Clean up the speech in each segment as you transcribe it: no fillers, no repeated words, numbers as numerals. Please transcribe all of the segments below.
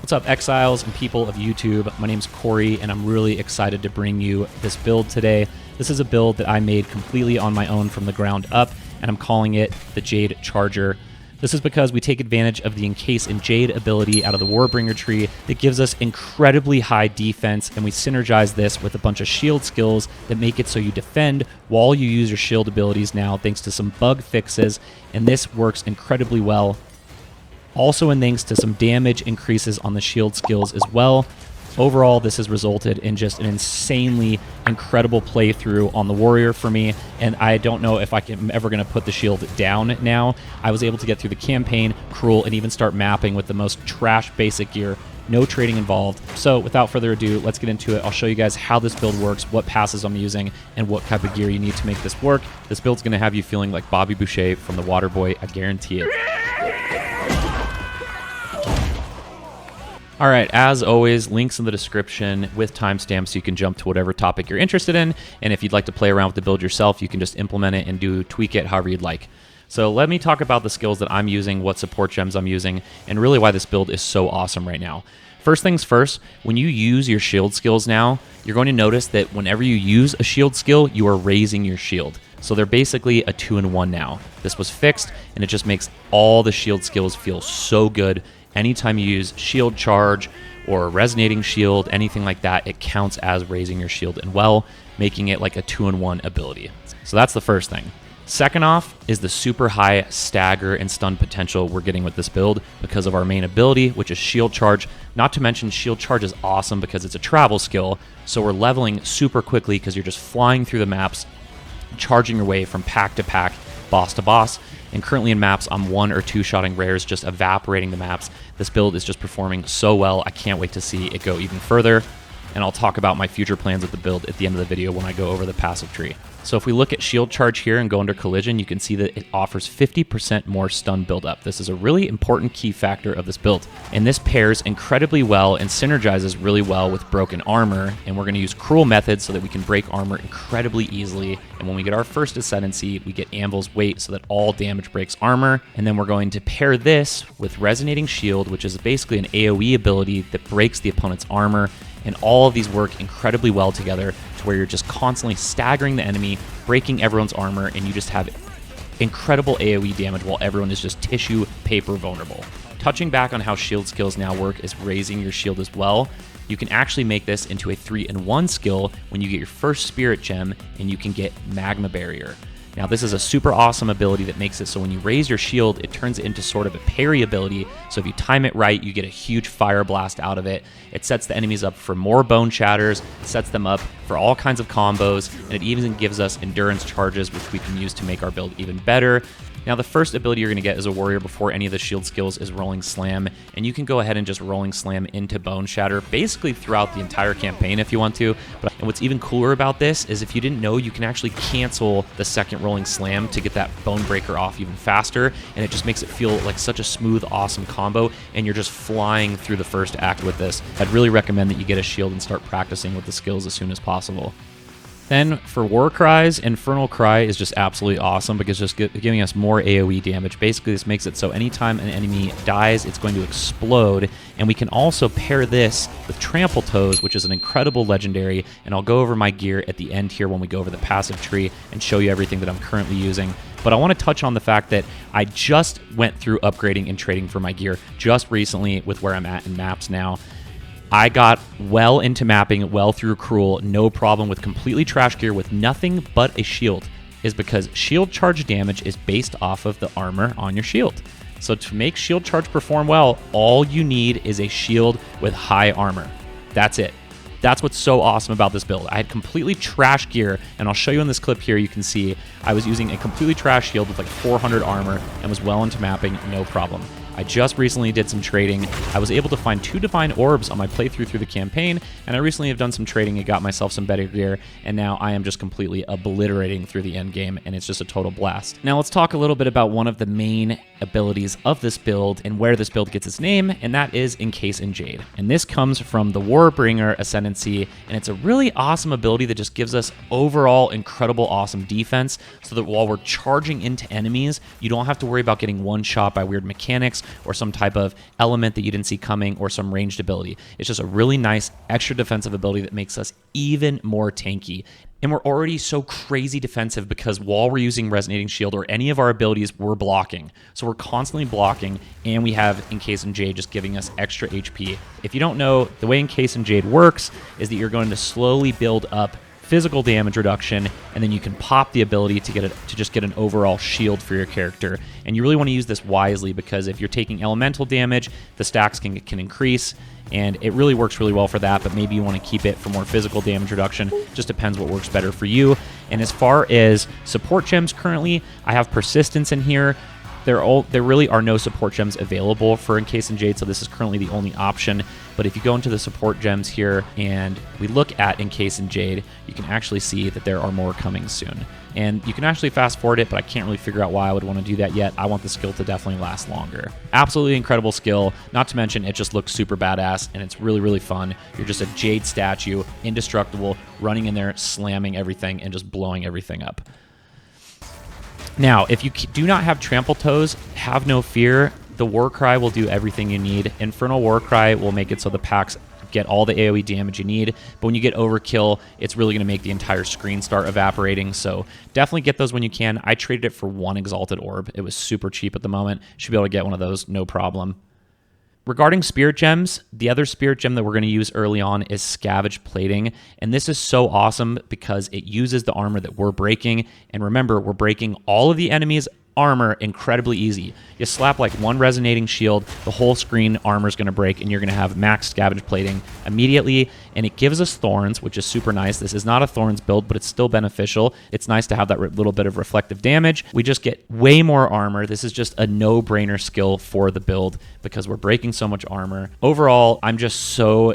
What's up, exiles and people of YouTube? My name's Corey, and I'm really excited to bring you this build today. This is a build that I made completely on my own from the ground up, and I'm calling it the Jade Charger. This is because we take advantage of the Encase In Jade ability out of the Warbringer tree that gives us incredibly high defense, and we synergize this with a bunch of shield skills that make it so you defend while you use your shield abilities now, thanks to some bug fixes, and this works incredibly well. Also, and thanks to some damage increases on the shield skills as well. Overall, this has resulted in just an insanely incredible playthrough on the warrior for me, and I don't know if I'm ever going to put the shield down now. I was able to get through the campaign, cruel, and even start mapping with the most trash basic gear. No trading involved. So without further ado, let's get into it. I'll show you guys how this build works, what passes I'm using, and what type of gear you need to make this work. This build's going to have you feeling like Bobby Boucher from The Waterboy, I guarantee it. All right, as always, links in the description with timestamps so you can jump to whatever topic you're interested in. And if you'd like to play around with the build yourself, you can just implement it and tweak it however you'd like. So let me talk about the skills that I'm using, what support gems I'm using, and really why this build is so awesome right now. First things first, when you use your shield skills now, you're going to notice that whenever you use a shield skill, you are raising your shield. So they're basically a 2-in-1 now. This was fixed, and it just makes all the shield skills feel so good. Anytime you use shield charge or resonating shield, anything like that, it counts as raising your shield and well, making it like a 2-in-1 ability. So that's the first thing. Second off is the super high stagger and stun potential we're getting with this build because of our main ability, which is shield charge. Not to mention shield charge is awesome because it's a travel skill, so we're leveling super quickly because you're just flying through the maps, charging your way from pack to pack, boss to boss. And currently in maps, I'm 1 or 2-shotting rares, just evaporating the maps. This build is just performing so well. I can't wait to see it go even further. And I'll talk about my future plans with the build at the end of the video when I go over the passive tree. So if we look at shield charge here and go under collision, you can see that it offers 50% more stun buildup. This is a really important key factor of this build. And this pairs incredibly well and synergizes really well with broken armor. And we're going to use cruel methods so that we can break armor incredibly easily. And when we get our first ascendancy, we get Anvil's weight so that all damage breaks armor. And then we're going to pair this with resonating shield, which is basically an AoE ability that breaks the opponent's armor. And all of these work incredibly well together to where you're just constantly staggering the enemy, breaking everyone's armor, and you just have incredible AoE damage while everyone is just tissue paper vulnerable. Touching back on how shield skills now work is raising your shield as well. You can actually make this into a 3-in-1 skill when you get your first spirit gem and you can get Magma Barrier. Now, this is a super awesome ability that makes it so when you raise your shield, it turns it into sort of a parry ability. So if you time it right, you get a huge fire blast out of it. It sets the enemies up for more bone shatters, sets them up for all kinds of combos, and it even gives us endurance charges, which we can use to make our build even better. Now, the first ability you're going to get as a warrior before any of the shield skills is Rolling Slam, and you can go ahead and just Rolling Slam into Bone Shatter basically throughout the entire campaign if you want to. And what's even cooler about this is if you didn't know, you can actually cancel the second Rolling Slam to get that Bone Breaker off even faster, and it just makes it feel like such a smooth, awesome combo, and you're just flying through the first act with this. I'd really recommend that you get a shield and start practicing with the skills as soon as possible. Then for War Cries, Infernal Cry is just absolutely awesome because it's just giving us more AoE damage. Basically, this makes it so anytime an enemy dies, it's going to explode. And we can also pair this with Trample Toes, which is an incredible legendary. And I'll go over my gear at the end here when we go over the passive tree and show you everything that I'm currently using. But I want to touch on the fact that I just went through upgrading and trading for my gear just recently with where I'm at in maps now. I got well into mapping, well through cruel, no problem with completely trash gear with nothing but a shield, is because shield charge damage is based off of the armor on your shield. So to make shield charge perform well, all you need is a shield with high armor. That's it. That's what's so awesome about this build. I had completely trash gear, and I'll show you in this clip here, you can see I was using a completely trash shield with like 400 armor and was well into mapping, no problem. I just recently did some trading. I was able to find 2 divine orbs on my playthrough through the campaign, and I recently have done some trading and got myself some better gear, and now I am just completely obliterating through the end game, and it's just a total blast. Now let's talk a little bit about one of the main abilities of this build and where this build gets its name, and that is Encase In Jade. And this comes from the Warbringer Ascendancy, and it's a really awesome ability that just gives us overall incredible awesome defense, so that while we're charging into enemies, you don't have to worry about getting one shot by weird mechanics or some type of element that you didn't see coming or some ranged ability. It's just a really nice extra defensive ability that makes us even more tanky. And we're already so crazy defensive because while we're using Resonating Shield or any of our abilities, we're blocking. So we're constantly blocking, and we have Encase In Jade just giving us extra HP. If you don't know, the way Encase In Jade works is that you're going to slowly build up physical damage reduction, and then you can pop the ability to just get an overall shield for your character. And you really want to use this wisely, because if you're taking elemental damage, the stacks can increase, and it really works really well for that, but maybe you want to keep it for more physical damage reduction. Just depends what works better for you. And as far as support gems currently, I have Persistence in here. There really are no support gems available for Encase In Jade, so this is currently the only option. But if you go into the support gems here and we look at Encase In Jade, you can actually see that there are more coming soon. And you can actually fast forward it, but I can't really figure out why I would want to do that yet. I want the skill to definitely last longer. Absolutely incredible skill, not to mention it just looks super badass, and it's really, really fun. You're just a Jade statue, indestructible, running in there, slamming everything, and just blowing everything up. Now, if you do not have Trample Toes, have no fear. The Warcry will do everything you need. Infernal Warcry will make it so the packs get all the AoE damage you need, but when you get Overkill, it's really going to make the entire screen start evaporating, so definitely get those when you can. I traded it for 1 Exalted Orb. It was super cheap at the moment. Should be able to get one of those, no problem. Regarding Spirit Gems, the other Spirit Gem that we're going to use early on is Scavenged Plating, and this is so awesome because it uses the armor that we're breaking, and remember, we're breaking all of the enemies' armor incredibly easy. You slap like 1 Resonating Shield, the whole screen armor is going to break, and you're going to have max Scavenged Plating immediately, and it gives us Thorns, which is super nice. This is not a Thorns build, but it's still beneficial. It's nice to have that little bit of reflective damage. We just get way more armor. This is just a no-brainer skill for the build because we're breaking so much armor. Overall, I'm just so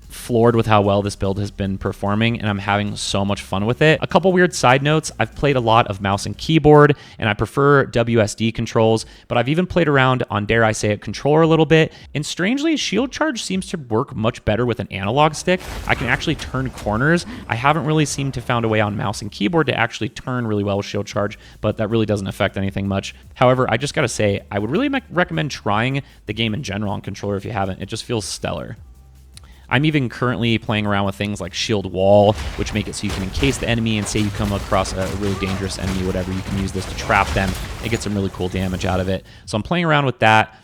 floored with how well this build has been performing, and I'm having so much fun with it. A couple weird side notes: I've played a lot of mouse and keyboard, and I prefer WSD controls, but I've even played around on, dare I say it, controller a little bit, and strangely, Shield Charge seems to work much better with an analog stick. I can actually turn corners. I haven't really seemed to found a way on mouse and keyboard to actually turn really well with Shield Charge, but that really doesn't affect anything much. However, I just gotta say, I would really recommend trying the game in general on controller if you haven't. It just feels stellar. I'm even currently playing around with things like Shield Wall, which make it so you can encase the enemy, and say you come across a really dangerous enemy, whatever, you can use this to trap them and get some really cool damage out of it. So I'm playing around with that.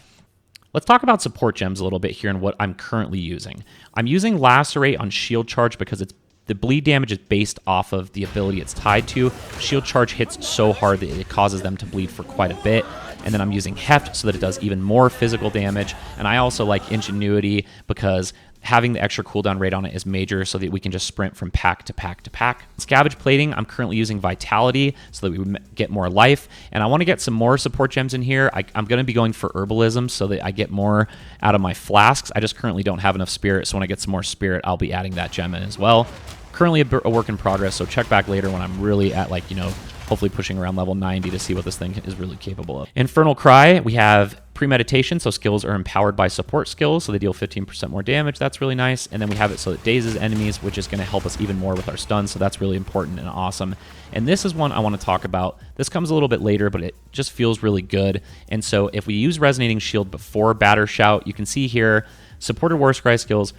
Let's talk about support gems a little bit here and what I'm currently using. I'm using Lacerate on Shield Charge because the bleed damage is based off of the ability it's tied to. Shield Charge hits so hard that it causes them to bleed for quite a bit. And then I'm using Heft so that it does even more physical damage. And I also like Ingenuity because having the extra cooldown rate on it is major so that we can just sprint from pack to pack to pack. Scavenged Plating, I'm currently using Vitality so that we get more life. And I want to get some more support gems in here. I'm going to be going for Herbalism so that I get more out of my flasks. I just currently don't have enough Spirit, so when I get some more Spirit, I'll be adding that gem in as well. Currently a work in progress, so check back later when I'm really at, like, you know, hopefully pushing around level 90 to see what this thing is really capable of. Infernal Cry, we have Premeditation, so skills are empowered by support skills, so they deal 15% more damage. That's really nice. And then we have it so it dazes enemies, which is going to help us even more with our stuns, so that's really important and awesome. And this is one I want to talk about. This comes a little bit later, but it just feels really good. And so if we use Resonating Shield before Batter Shout, you can see here, supported Warcry skills,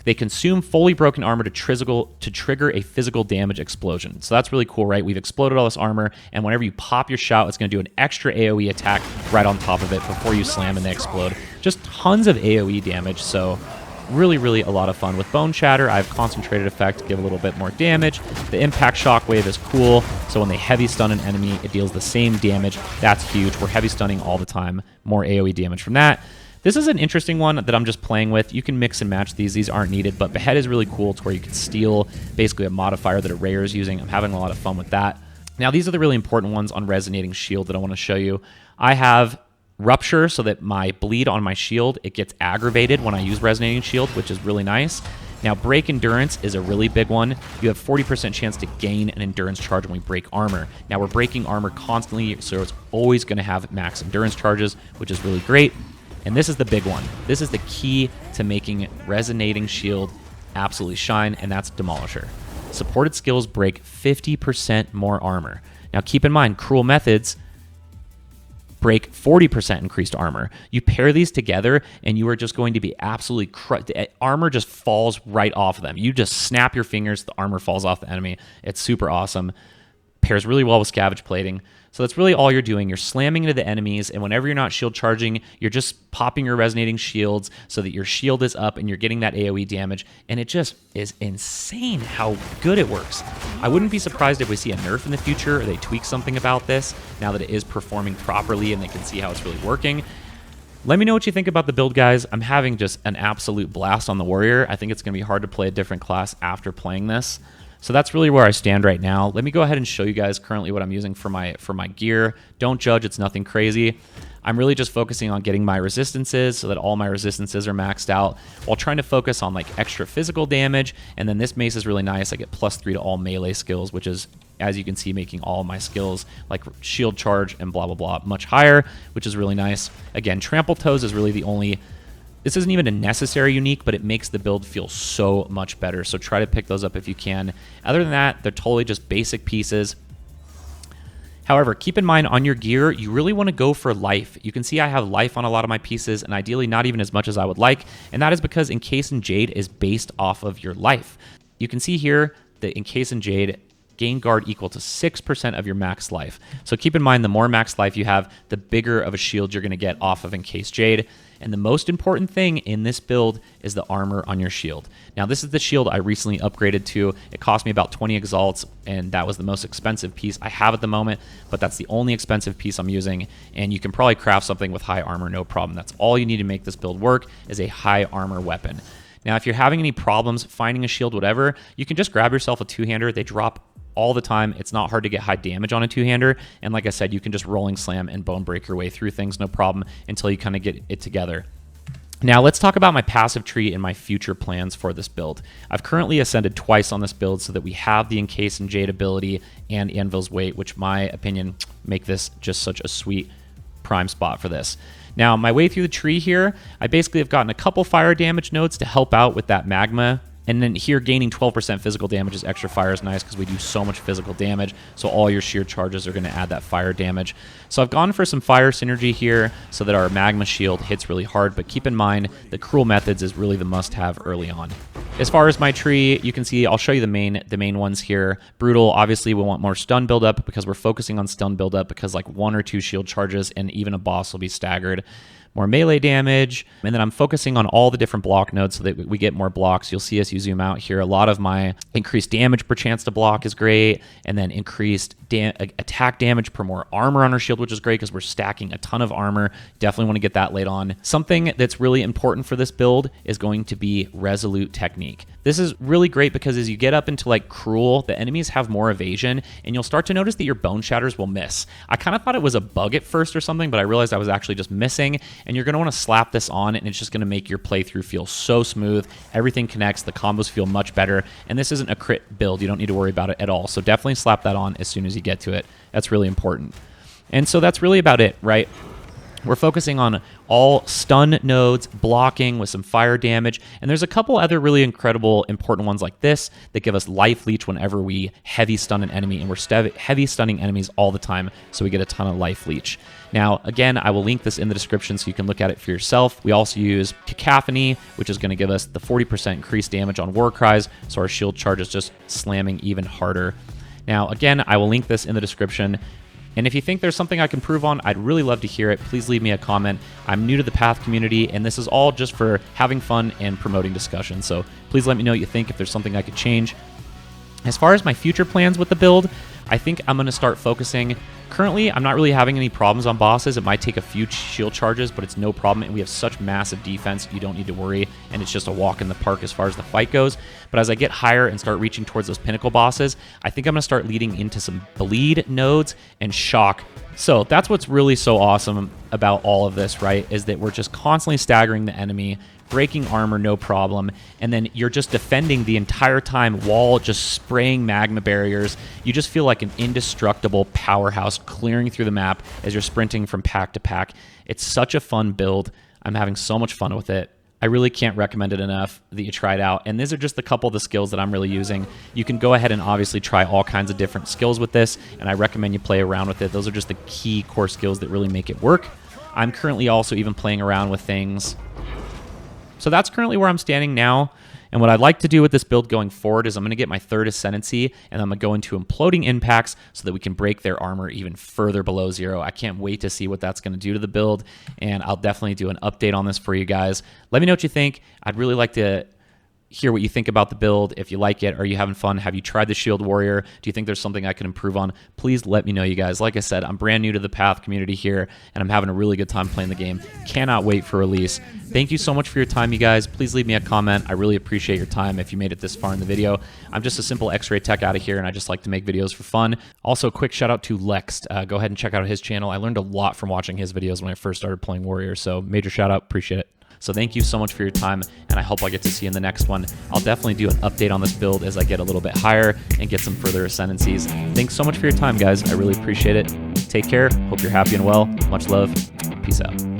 they consume fully broken armor to trigger a physical damage explosion. So that's really cool, right? We've exploded all this armor, and whenever you pop your shout, it's going to do an extra AoE attack right on top of it before you slam and they explode. Just tons of AoE damage, so really, really a lot of fun. With Bone Shatter, I have Concentrated Effect to give a little bit more damage. The Impact Shockwave is cool, so when they heavy stun an enemy, it deals the same damage. That's huge. We're heavy stunning all the time. More AoE damage from that. This is an interesting one that I'm just playing with. You can mix and match these. These aren't needed, but Behead is really cool. It's where you can steal basically a modifier that a Rare is using. I'm having a lot of fun with that. Now, these are the really important ones on Resonating Shield that I want to show you. I have Rupture so that my bleed on my shield, it gets aggravated when I use Resonating Shield, which is really nice. Now, Break Endurance is a really big one. You have 40% chance to gain an Endurance charge when we break armor. Now, we're breaking armor constantly, so it's always going to have max Endurance charges, which is really great. And this is the big one. This is the key to making Resonating Shield absolutely shine, and that's Demolisher. Supported skills break 50% more armor. Now keep in mind, Cruel Methods break 40% increased armor. You pair these together and you are just going to be absolutely armor just falls right off of them. You just snap your fingers, the armor falls off the enemy. It's super awesome. Pairs really well with Scavenged Plating. So that's really all you're doing. You're slamming into the enemies, and whenever you're not shield charging, you're just popping your resonating shields so that your shield is up and you're getting that AoE damage, and it just is insane how good it works. I wouldn't be surprised if we see a nerf in the future or they tweak something about this now that it is performing properly and they can see how it's really working. Let me know what you think about the build, guys. I'm having just an absolute blast on the Warrior. I think it's going to be hard to play a different class after playing this. So that's really where I stand right now. Let me go ahead and show you guys currently what I'm using for my gear. Don't judge, it's nothing crazy. I'm really just focusing on getting my resistances so that all my resistances are maxed out while trying to focus on like extra physical damage. And then this mace is really nice. I get +3 to all melee skills, which is, as you can see, making all my skills like shield charge and blah, blah, blah much higher, which is really nice. Again, Trample Toes is really the only... This isn't even a necessary unique, but it makes the build feel so much better. So try to pick those up if you can. Other than that, they're totally just basic pieces. However, keep in mind on your gear, you really want to go for life. You can see I have life on a lot of my pieces, and ideally not even as much as I would like. And that is because Encase In Jade is based off of your life. You can see here that Encase In Jade gain guard equal to 6% of your max life. So keep in mind, the more max life you have, the bigger of a shield you're going to get off of Encase Jade. And the most important thing in this build is the armor on your shield. Now, this is the shield I recently upgraded to. It cost me about 20 exalts, and that was the most expensive piece I have at the moment, but that's the only expensive piece I'm using, and you can probably craft something with high armor, no problem. That's all you need to make this build work, is a high armor weapon. Now, if you're having any problems finding a shield, whatever, you can just grab yourself a two-hander. They drop all the time. It's not hard to get high damage on a two-hander, and like I said, you can just rolling slam and bone break your way through things, no problem, until you kind of get it together. Now let's talk about my passive tree and my future plans for this build. I've currently ascended twice on this build so that we have the Encase In Jade ability and Anvil's Weight, which my opinion make this just such a sweet prime spot for this. Now, my way through the tree here, I basically have gotten a couple fire damage nodes to help out with that Magma. And then here, gaining 12% physical damage as extra fire is nice because we do so much physical damage. So all your sheer charges are going to add that fire damage. So I've gone for some fire synergy here so that our Magma shield hits really hard. But keep in mind, the Cruel Methods is really the must-have early on. As far as my tree, you can see, I'll show you the main ones here. Brutal, obviously we want more stun buildup because we're focusing on stun buildup because like 1 or 2 shield charges and even a boss will be staggered. More melee damage, and then I'm focusing on all the different block nodes so that we get more blocks. You'll see as you zoom out here, a lot of my increased damage per chance to block is great, and then increased attack damage per more armor on our shield, which is great because we're stacking a ton of armor. Definitely want to get that laid on. Something that's really important for this build is going to be Resolute Technique. This is really great because as you get up into like Cruel, the enemies have more evasion, and you'll start to notice that your bone shatters will miss. I kind of thought it was a bug at first or something, but I realized I was actually just missing, and you're going to want to slap this on, and it's just going to make your playthrough feel so smooth. Everything connects, the combos feel much better, and this isn't a crit build. You don't need to worry about it at all, so definitely slap that on as soon as you get to it. That's really important. And so that's really about it, right? We're focusing on all stun nodes, blocking with some fire damage, and there's a couple other really incredible, important ones like this that give us life leech whenever we heavy stun an enemy, and we're heavy stunning enemies all the time, so we get a ton of life leech. Now, again, I will link this in the description so you can look at it for yourself. We also use Cacophony, which is going to give us the 40% increased damage on war cries, so our shield charge is just slamming even harder. Now, again, I will link this in the description. And if you think there's something I can improve on, I'd really love to hear it. Please leave me a comment. I'm new to the Path community, and this is all just for having fun and promoting discussion. So please let me know what you think, if there's something I could change. As far as my future plans with the build, I think I'm going to start focusing. Currently, I'm not really having any problems on bosses. It might take a few shield charges, but it's no problem. And we have such massive defense, you don't need to worry. And it's just a walk in the park as far as the fight goes. But as I get higher and start reaching towards those pinnacle bosses, I think I'm going to start leading into some bleed nodes and shock. So that's what's really so awesome about all of this, right? Is that we're just constantly staggering the enemy, breaking armor, no problem, and then you're just defending the entire time while just spraying magma barriers. You just feel like an indestructible powerhouse clearing through the map as you're sprinting from pack to pack. It's such a fun build. I'm having so much fun with it. I really can't recommend it enough that you try it out. And these are just a couple of the skills that I'm really using. You can go ahead and obviously try all kinds of different skills with this, and I recommend you play around with it. Those are just the key core skills that really make it work. I'm currently also even playing around with things. So that's currently where I'm standing now. And what I'd like to do with this build going forward is I'm going to get my third Ascendancy, and I'm going to go into Imploding Impacts so that we can break their armor even further below 0. I can't wait to see what that's going to do to the build, and I'll definitely do an update on this for you guys. Let me know what you think. I'd really like to hear what you think about the build. If you like it, are you having fun? Have you tried the Shield Warrior? Do you think there's something I can improve on? Please let me know, you guys. Like I said, I'm brand new to the Path community here, and I'm having a really good time playing the game. Cannot wait for release. Thank you so much for your time, you guys. Please leave me a comment. I really appreciate your time if you made it this far in the video. I'm just a simple X-ray tech out of here, and I just like to make videos for fun. Also, quick shout out to Lex. Go ahead and check out his channel. I learned a lot from watching his videos when I first started playing Warrior, so major shout out. Appreciate it. So thank you so much for your time, and I hope I get to see you in the next one. I'll definitely do an update on this build as I get a little bit higher and get some further ascendancies. Thanks so much for your time, guys. I really appreciate it. Take care. Hope you're happy and well. Much love. Peace out.